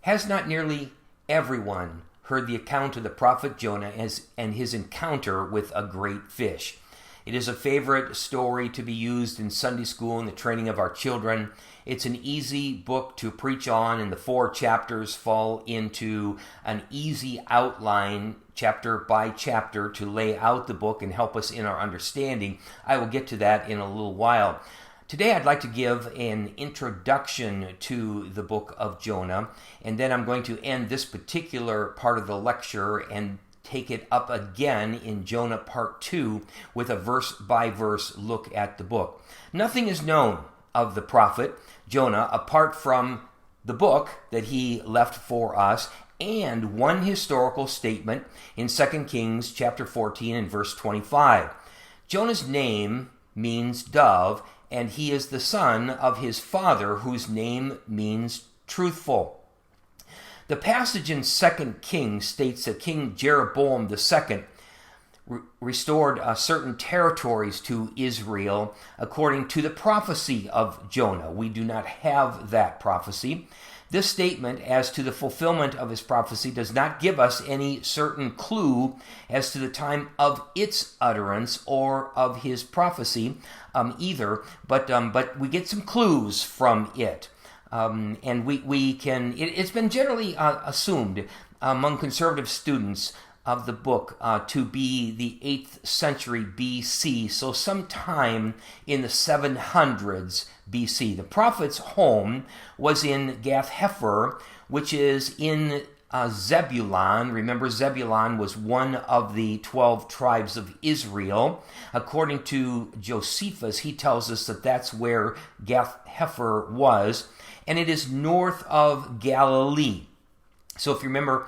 Has not nearly everyone heard the account of the prophet Jonah and his encounter with a great fish? It is a favorite story to be used in Sunday school in the training of our children. It's an easy book to preach on, and the 4 chapters fall into an easy outline, chapter by chapter, to lay out the book and help us in our understanding. I will get to that in a little while. Today I'd like to give an introduction to the book of Jonah, and then I'm going to end this particular part of the lecture and take it up again in Jonah part 2 with a verse-by-verse look at the book. Nothing is known of the prophet Jonah apart from the book that he left for us and one historical statement in 2 Kings chapter 14 and verse 25. Jonah's name means dove, and he is the son of his father, whose name means truthful. The passage in 2 Kings states that King Jeroboam II restored certain territories to Israel according to the prophecy of Jonah. We do not have that prophecy. This statement as to the fulfillment of his prophecy does not give us any certain clue as to the time of its utterance or of his prophecy either, but we get some clues from it. And we can, it's been generally assumed among conservative students of the book to be the 8th century BC, so sometime in the 700s BC. The prophet's home was in Gath-Hepher, which is in Zebulun. Remember, Zebulun was one of the 12 tribes of Israel. According to Josephus, he tells us that that's where Gath-Hepher was, and it is north of Galilee. So if you remember,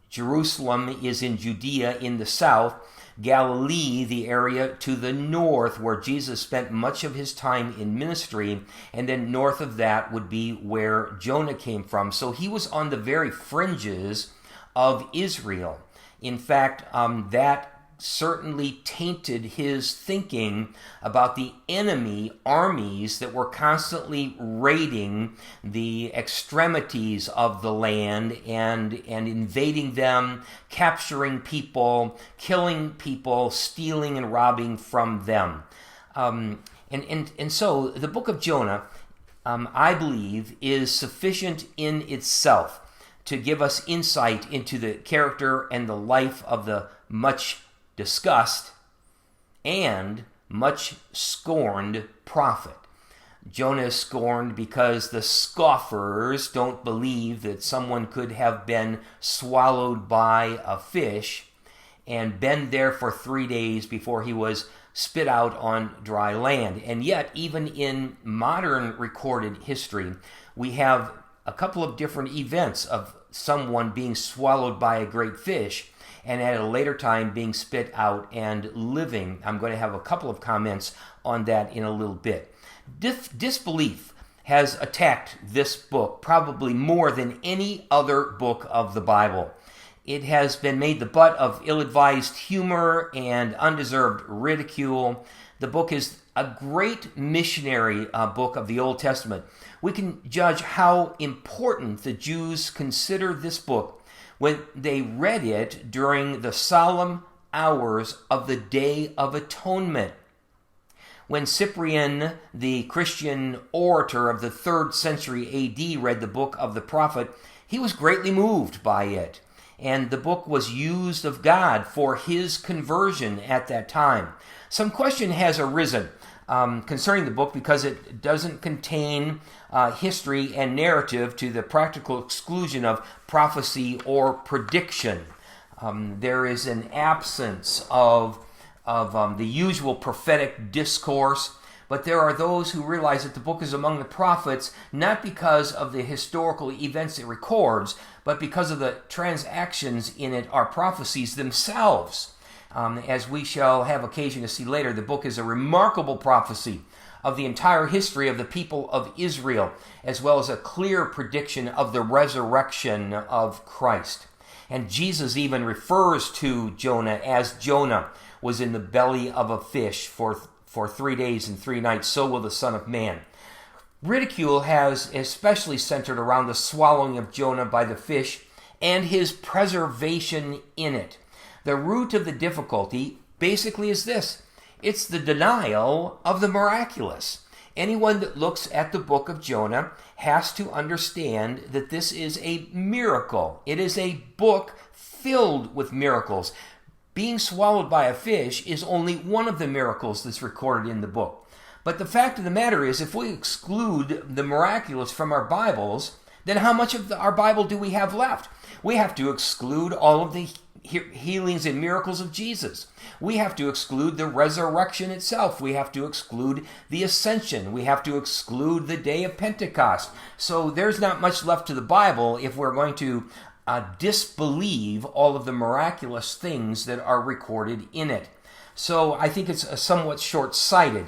Jerusalem is in Judea in the south, Galilee, the area to the north where Jesus spent much of his time in ministry, and then north of that would be where Jonah came from. So he was on the very fringes of Israel. In fact, that certainly tainted his thinking about the enemy armies that were constantly raiding the extremities of the land and invading them, capturing people, killing people, stealing and robbing from them. And so the book of Jonah, I believe, is sufficient in itself to give us insight into the character and the life of the much discussed and much scorned prophet. Jonah is scorned because the scoffers don't believe that someone could have been swallowed by a fish and been there for 3 days before he was spit out on dry land. And yet, even in modern recorded history, we have a couple of different events of someone being swallowed by a great fish and at a later time being spit out and living. I'm going to have a couple of comments on that in a little bit. Disbelief has attacked this book probably more than any other book of the Bible. It has been made the butt of ill-advised humor and undeserved ridicule. The book is a great missionary book of the Old Testament. We can judge how important the Jews consider this book when they read it during the solemn hours of the Day of Atonement. When Cyprian, the Christian orator of the 3rd century AD, read the book of the prophet, he was greatly moved by it. And the book was used of God for his conversion at that time. Some question has arisen concerning the book because it doesn't contain history and narrative to the practical exclusion of prophecy or prediction. There is an absence of the usual prophetic discourse, but there are those who realize that the book is among the prophets not because of the historical events it records, but because of the transactions in it are prophecies themselves. As we shall have occasion to see later, the book is a remarkable prophecy of the entire history of the people of Israel, as well as a clear prediction of the resurrection of Christ. And Jesus even refers to Jonah as Jonah was in the belly of a fish for 3 days and 3 nights, so will the Son of Man. Ridicule has especially centered around the swallowing of Jonah by the fish and his preservation in it. The root of the difficulty basically is this: it's the denial of the miraculous. Anyone that looks at the book of Jonah has to understand that this is a miracle. It is a book filled with miracles. Being swallowed by a fish is only one of the miracles that's recorded in the book. But the fact of the matter is, if we exclude the miraculous from our Bibles, then how much of our Bible do we have left? We have to exclude all of the healings and miracles of Jesus. We have to exclude the resurrection itself. We have to exclude the ascension. We have to exclude the day of Pentecost. So there's not much left to the Bible if we're going to disbelieve all of the miraculous things that are recorded in it. So I think it's somewhat short-sighted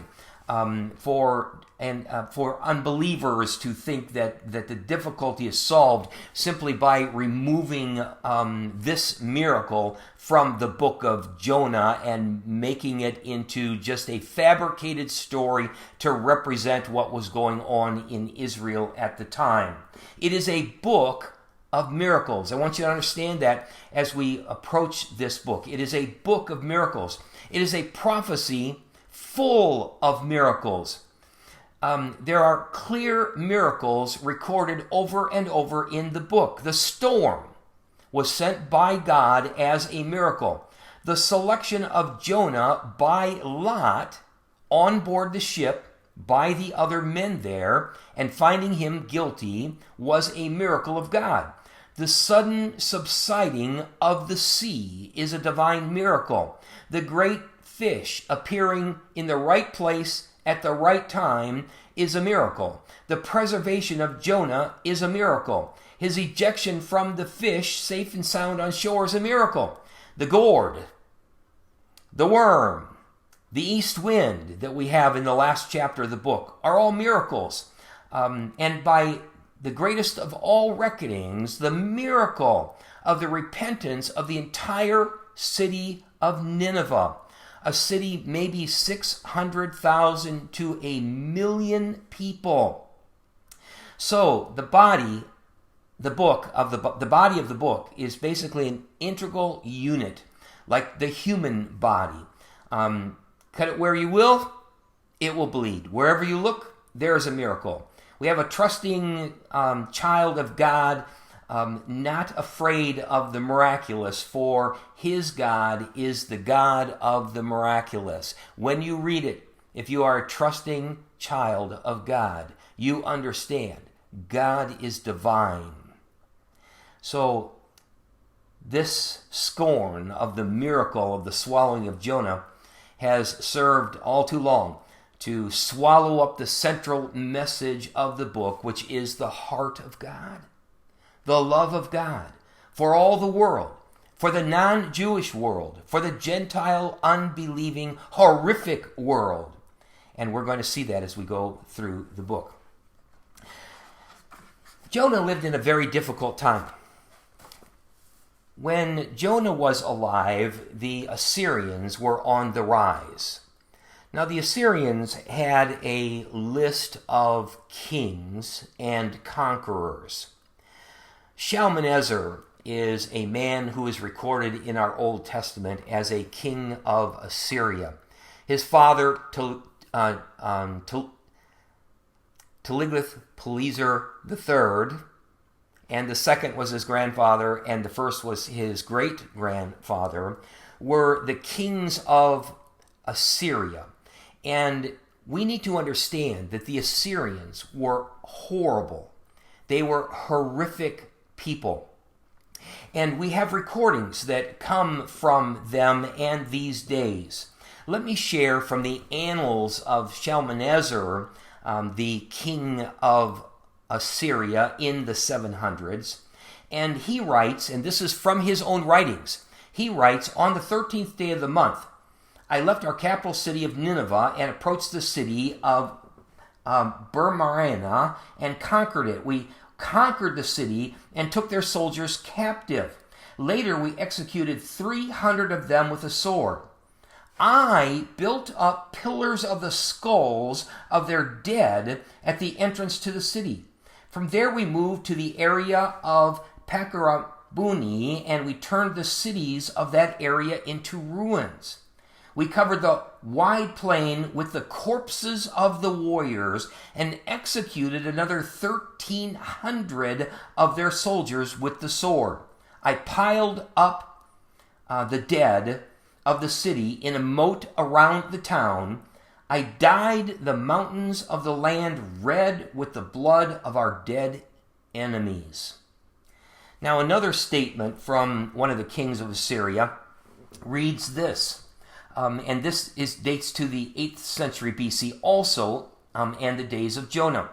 for unbelievers to think that the difficulty is solved simply by removing this miracle from the book of Jonah and making it into just a fabricated story to represent what was going on in Israel at the time. It is a book of miracles. I want you to understand that as we approach this book. It is a book of miracles. It is a prophecy full of miracles. There are clear miracles recorded over and over in the book. The storm was sent by God as a miracle. The selection of Jonah by Lot on board the ship by the other men there and finding him guilty was a miracle of God. The sudden subsiding of the sea is a divine miracle. The great fish appearing in the right place at the right time is a miracle. The preservation of Jonah is a miracle. His ejection from the fish safe and sound on shore is a miracle. The gourd, the worm, the east wind that we have in the last chapter of the book are all miracles. And by the greatest of all reckonings, the miracle of the repentance of the entire city of Nineveh, a city maybe 600,000 to 1,000,000 people. So the body of the book is basically an integral unit, like the human body. Cut it where you will, it will bleed. Wherever you look, there is a miracle. We have a trusting child of God, not afraid of the miraculous, for his God is the God of the miraculous. When you read it, if you are a trusting child of God, you understand God is divine. So this scorn of the miracle of the swallowing of Jonah has served all too long to swallow up the central message of the book, which is the heart of God, the love of God for all the world, for the non-Jewish world, for the Gentile, unbelieving, horrific world. And we're going to see that as we go through the book. Jonah lived in a very difficult time. When Jonah was alive, the Assyrians were on the rise. Now, the Assyrians had a list of kings and conquerors. Shalmaneser is a man who is recorded in our Old Testament as a king of Assyria. His father, Tiglath-Pileser III, and the second was his grandfather, and the first was his great-grandfather, were the kings of Assyria. And we need to understand that the Assyrians were horrible. They were horrific people. And we have recordings that come from them and these days. Let me share from the annals of Shalmaneser, the king of Assyria in the 700s. And he writes, and this is from his own writings, he writes, "On the 13th day of the month, I left our capital city of Nineveh and approached the city of Bermarana and conquered it. We conquered the city and took their soldiers captive. Later we executed 300 of them with a sword. I built up pillars of the skulls of their dead at the entrance to the city. From there we moved to the area of Pakarabuni, and we turned the cities of that area into ruins. We covered the wide plain with the corpses of the warriors and executed another 1,300 of their soldiers with the sword. I piled up the dead of the city in a moat around the town. I dyed the mountains of the land red with the blood of our dead enemies. Now another statement from one of the kings of Assyria reads this. And this dates to the 8th century BC also, and the days of Jonah.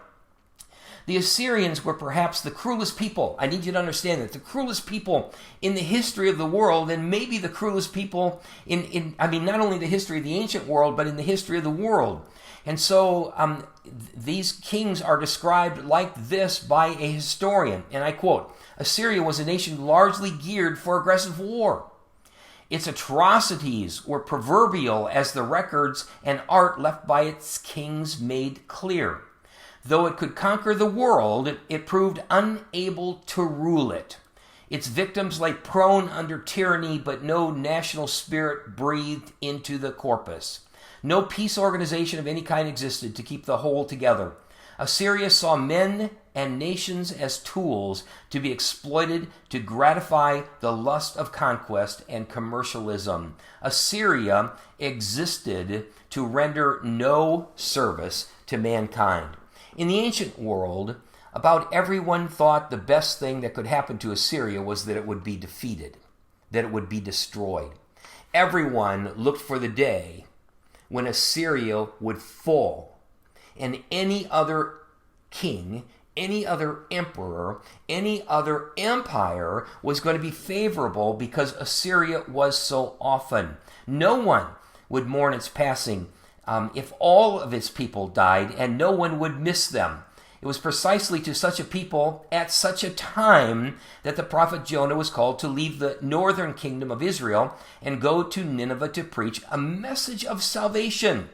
The Assyrians were perhaps the cruelest people. I need you to understand that. The cruelest people in the history of the world, and maybe the cruelest people not only the history of the ancient world, but in the history of the world. And so these kings are described like this by a historian, and I quote, Assyria was a nation largely geared for aggressive war. Its atrocities were proverbial as the records and art left by its kings made clear. Though it could conquer the world, it proved unable to rule it. Its victims lay prone under tyranny, but no national spirit breathed into the corpus. No peace organization of any kind existed to keep the whole together. Assyria saw men and nations as tools to be exploited to gratify the lust of conquest and commercialism. Assyria existed to render no service to mankind. In the ancient world, about everyone thought the best thing that could happen to Assyria was that it would be defeated, that it would be destroyed. Everyone looked for the day when Assyria would fall, and any other king, any other emperor, any other empire was going to be favorable because Assyria was so often. No one would mourn its passing if all of its people died, and no one would miss them. It was precisely to such a people at such a time that the prophet Jonah was called to leave the northern kingdom of Israel and go to Nineveh to preach a message of salvation.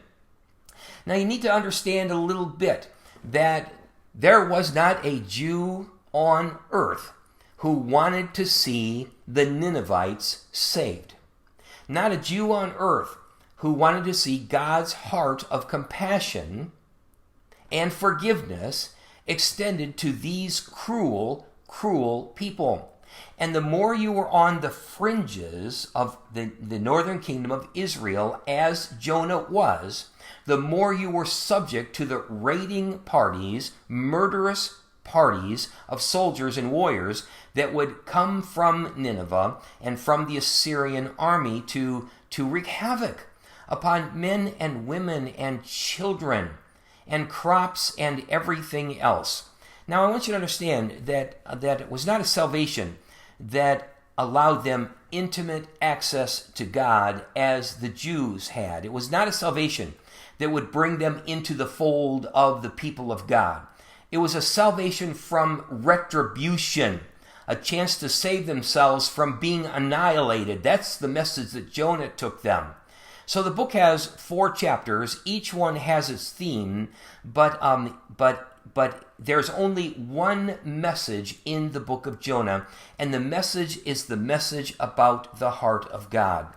Now you need to understand a little bit that there was not a Jew on earth who wanted to see the Ninevites saved. Not a Jew on earth who wanted to see God's heart of compassion and forgiveness extended to these cruel, cruel people. And the more you were on the fringes of the northern kingdom of Israel, as Jonah was, the more you were subject to the raiding parties, murderous parties of soldiers and warriors that would come from Nineveh and from the Assyrian army to wreak havoc upon men and women and children and crops and everything else. Now I want you to understand that it was not a salvation that allowed them intimate access to God as the Jews had. It was not a salvation that would bring them into the fold of the people of God. It was a salvation from retribution, a chance to save themselves from being annihilated. That's the message that Jonah took them. So the book has 4 chapters. Each one has its theme, but there's only one message in the book of Jonah, and the message is the message about the heart of God.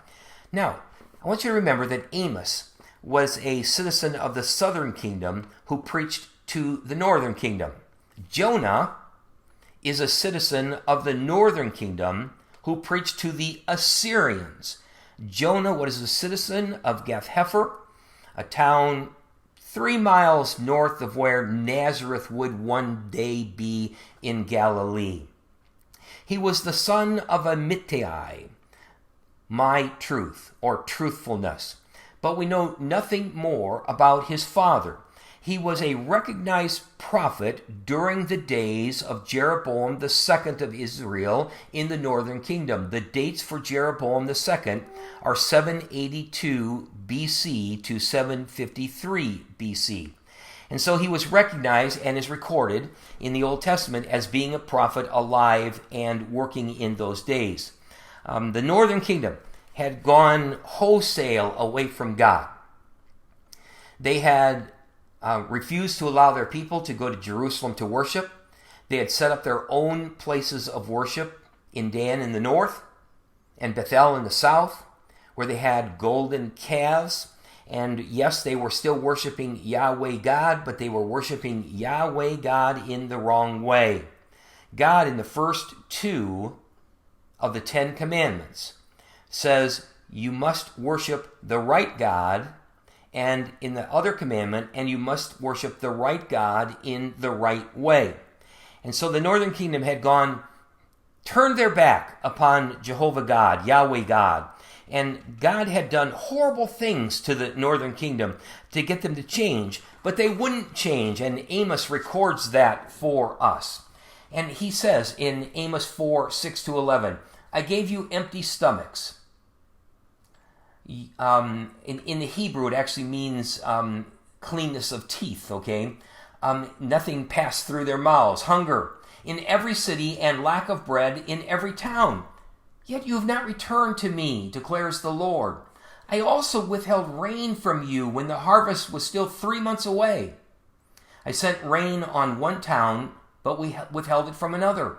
Now, I want you to remember that Amos was a citizen of the southern kingdom who preached to the northern kingdom. Jonah is a citizen of the northern kingdom who preached to the Assyrians. Jonah was a citizen of Gath-Hepher, a town 3 miles north of where Nazareth would one day be in Galilee. He was the son of Amittai, my truth, or truthfulness. But we know nothing more about his father. He was a recognized prophet during the days of Jeroboam II of Israel in the northern kingdom. The dates for Jeroboam II are 782 BC to 753 BC. And so he was recognized and is recorded in the Old Testament as being a prophet alive and working in those days. The northern kingdom had gone wholesale away from God. They had refused to allow their people to go to Jerusalem to worship. They had set up their own places of worship in Dan in the north and Bethel in the south, where they had golden calves. And yes, they were still worshiping Yahweh God, but they were worshiping Yahweh God in the wrong way. God, in the first 2 of the 10 commandments, says you must worship the right God, and in the other commandment, and you must worship the right God in the right way. And so the northern kingdom had turned their back upon Jehovah God, Yahweh God. And God had done horrible things to the northern kingdom to get them to change, but they wouldn't change. And Amos records that for us. And he says in Amos 4:6-11, I gave you empty stomachs. In the Hebrew, it actually means cleanness of teeth, okay? Nothing passed through their mouths. Hunger in every city and lack of bread in every town. Yet you have not returned to me, declares the Lord. I also withheld rain from you when the harvest was still 3 months away. I sent rain on one town, but we withheld it from another.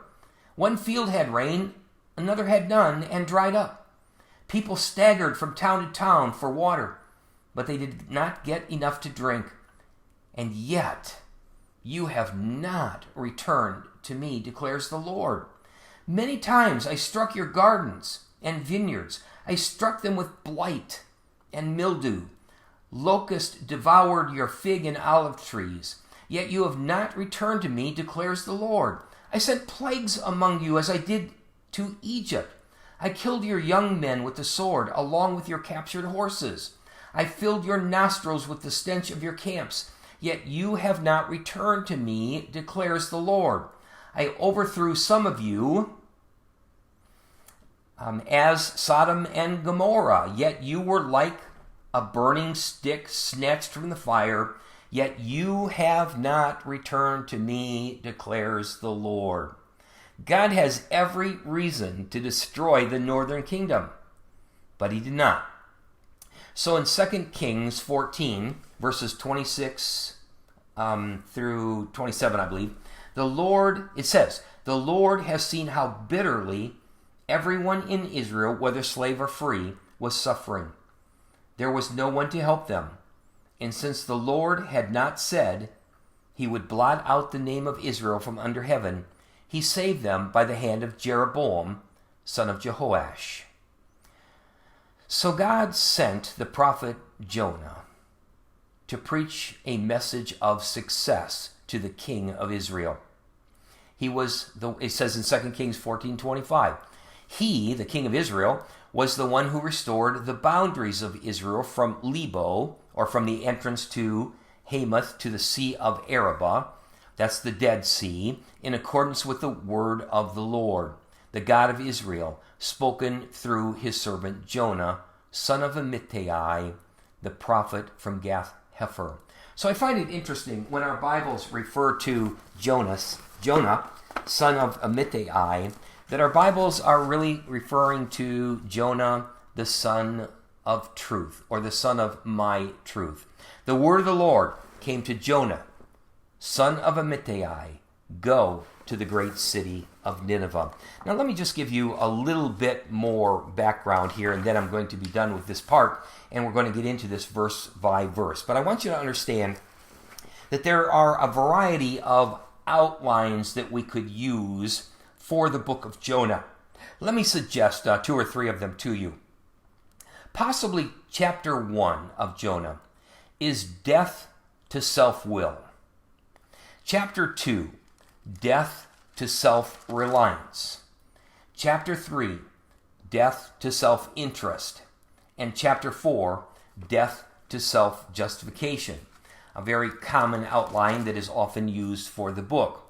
One field had rain, another had none, and dried up. People staggered from town to town for water, but they did not get enough to drink. And yet you have not returned to me, declares the Lord. Many times I struck your gardens and vineyards. I struck them with blight and mildew. Locust devoured your fig and olive trees. Yet you have not returned to me, declares the Lord. I sent plagues among you as I did to Egypt. I killed your young men with the sword, along with your captured horses. I filled your nostrils with the stench of your camps. Yet you have not returned to me, declares the Lord. I overthrew some of you as Sodom and Gomorrah, yet you were like a burning stick snatched from the fire, yet you have not returned to me, declares the Lord. God has every reason to destroy the northern kingdom, but he did not. So in 2 Kings 14, verses 26 through 27, I believe, it says, the Lord has seen how bitterly everyone in Israel, whether slave or free, was suffering. There was no one to help them. And since the Lord had not said he would blot out the name of Israel from under heaven, he saved them by the hand of Jeroboam, son of Jehoash. So God sent the prophet Jonah to preach a message of success to the king of Israel. It says in 2 Kings 14:25, he, the king of Israel, was the one who restored the boundaries of Israel from Lebo, or from the entrance to Hamath to the Sea of Arabah, that's the Dead Sea, in accordance with the word of the Lord, the God of Israel, spoken through his servant Jonah, son of Amittai, the prophet from Gath-Hepher. So I find it interesting when our Bibles refer to Jonah, son of Amittai, that our Bibles are really referring to Jonah, the son of truth, or the son of my truth. The word of the Lord came to Jonah, son of Amittai, go to the great city of Nineveh. Now let me just give you a little bit more background here, and then I'm going to be done with this part, and we're going to get into this verse by verse. But I want you to understand that there are a variety of outlines that we could use for the book of Jonah. Let me suggest 2 or 3 of them to you. Possibly chapter 1 of Jonah is death to self-will. Chapter 2, death to self-reliance. Chapter 3, death to self-interest. And chapter 4, death to self-justification. A very common outline that is often used for the book.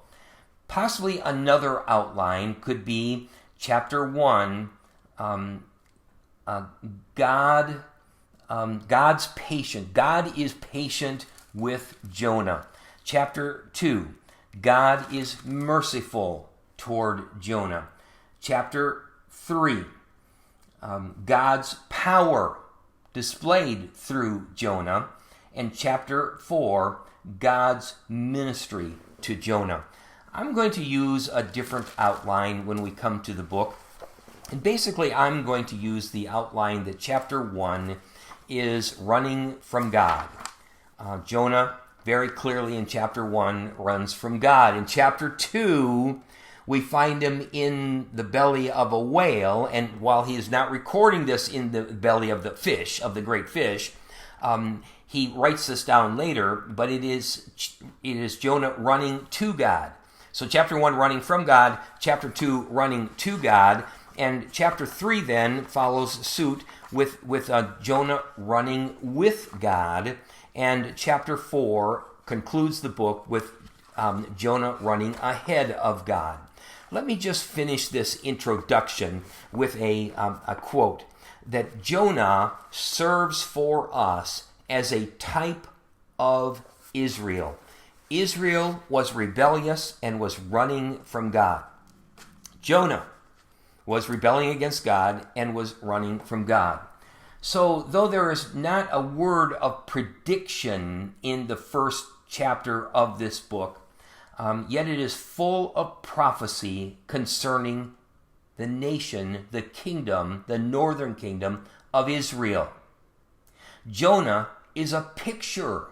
Possibly another outline could be chapter 1, God's patient. God is patient with Jonah. Chapter 2, God is merciful toward Jonah. Chapter 3, God's power displayed through Jonah, and chapter 4, God's ministry to Jonah. I'm going to use a different outline when we come to the book. And basically, I'm going to use the outline that chapter 1 is running from God. Jonah, very clearly in chapter 1, runs from God. In chapter 2, we find him in the belly of a whale, and while he is not recording this in the belly of the fish, of the great fish, he writes this down later, but it is Jonah running to God. So chapter 1, running from God, chapter 2, running to God, and chapter 3 then follows suit with Jonah running with God, and chapter 4 concludes the book with Jonah running ahead of God. Let me just finish this introduction with a quote, that Jonah serves for us as a type of Israel. Israel was rebellious and was running from God. Jonah was rebelling against God and was running from God. So, though there is not a word of prediction in the first chapter of this book, yet it is full of prophecy concerning the nation, the kingdom, the northern kingdom of Israel. Jonah is a picture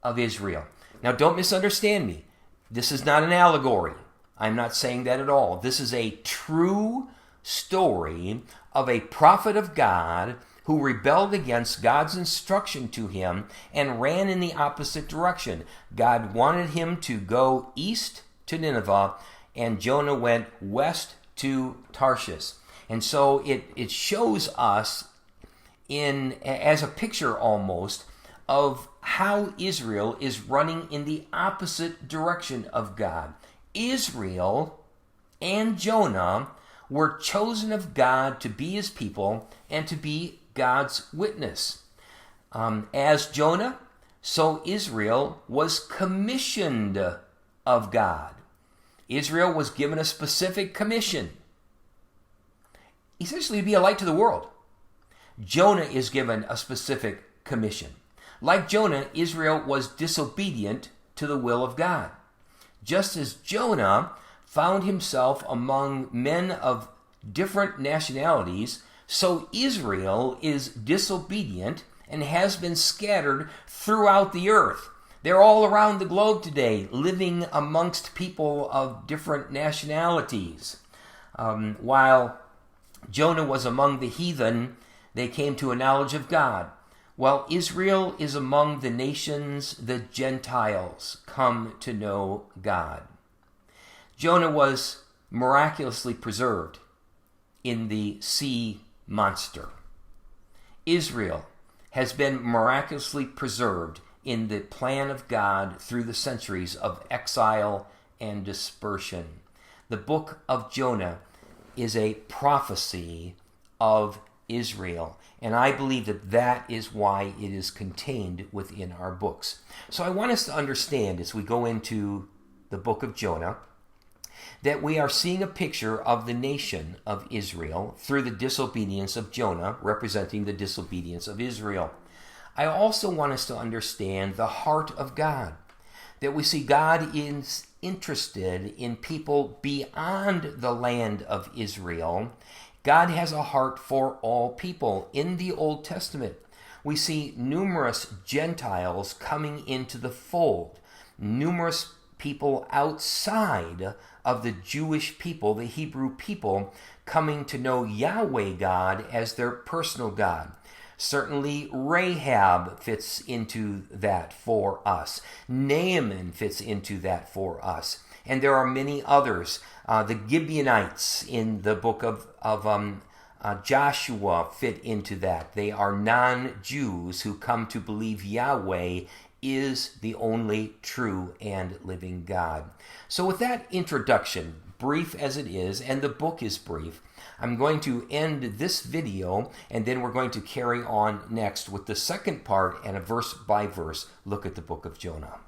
of Israel. Now, don't misunderstand me. This is not an allegory. I'm not saying that at all. This is a true story of a prophet of God who rebelled against God's instruction to him and ran in the opposite direction. God wanted him to go east to Nineveh, and Jonah went west to Tarshish. And so it shows us as a picture almost of how Israel is running in the opposite direction of God. Israel and Jonah were chosen of God to be his people and to be God's witness. As Jonah, so Israel was commissioned of God. Israel was given a specific commission, essentially to be a light to the world. Jonah is given a specific commission. Like Jonah, Israel was disobedient to the will of God. Just as Jonah found himself among men of different nationalities, so Israel is disobedient and has been scattered throughout the earth. They're all around the globe today, living amongst people of different nationalities. While Jonah was among the heathen, they came to a knowledge of God. While Israel is among the nations, the Gentiles come to know God. Jonah was miraculously preserved in the sea monster. Israel has been miraculously preserved in the plan of God through the centuries of exile and dispersion. The book of Jonah is a prophecy of Israel, and I believe that is why it is contained within our books. So I want us to understand as we go into the book of Jonah that we are seeing a picture of the nation of Israel through the disobedience of Jonah, representing the disobedience of Israel. I also want us to understand the heart of God, that we see God is interested in people beyond the land of Israel. God has a heart for all people. In the Old Testament, we see numerous Gentiles coming into the fold, numerous people outside of the Jewish people, the Hebrew people, coming to know Yahweh God as their personal God. Certainly Rahab fits into that for us. Naaman fits into that for us. And there are many others. The Gibeonites in the book of Joshua fit into that. They are non-Jews who come to believe Yahweh is the only true and living God. So with that introduction, brief as it is, and the book is brief, I'm going to end this video, and then we're going to carry on next with the second part and a verse-by-verse look at the book of Jonah.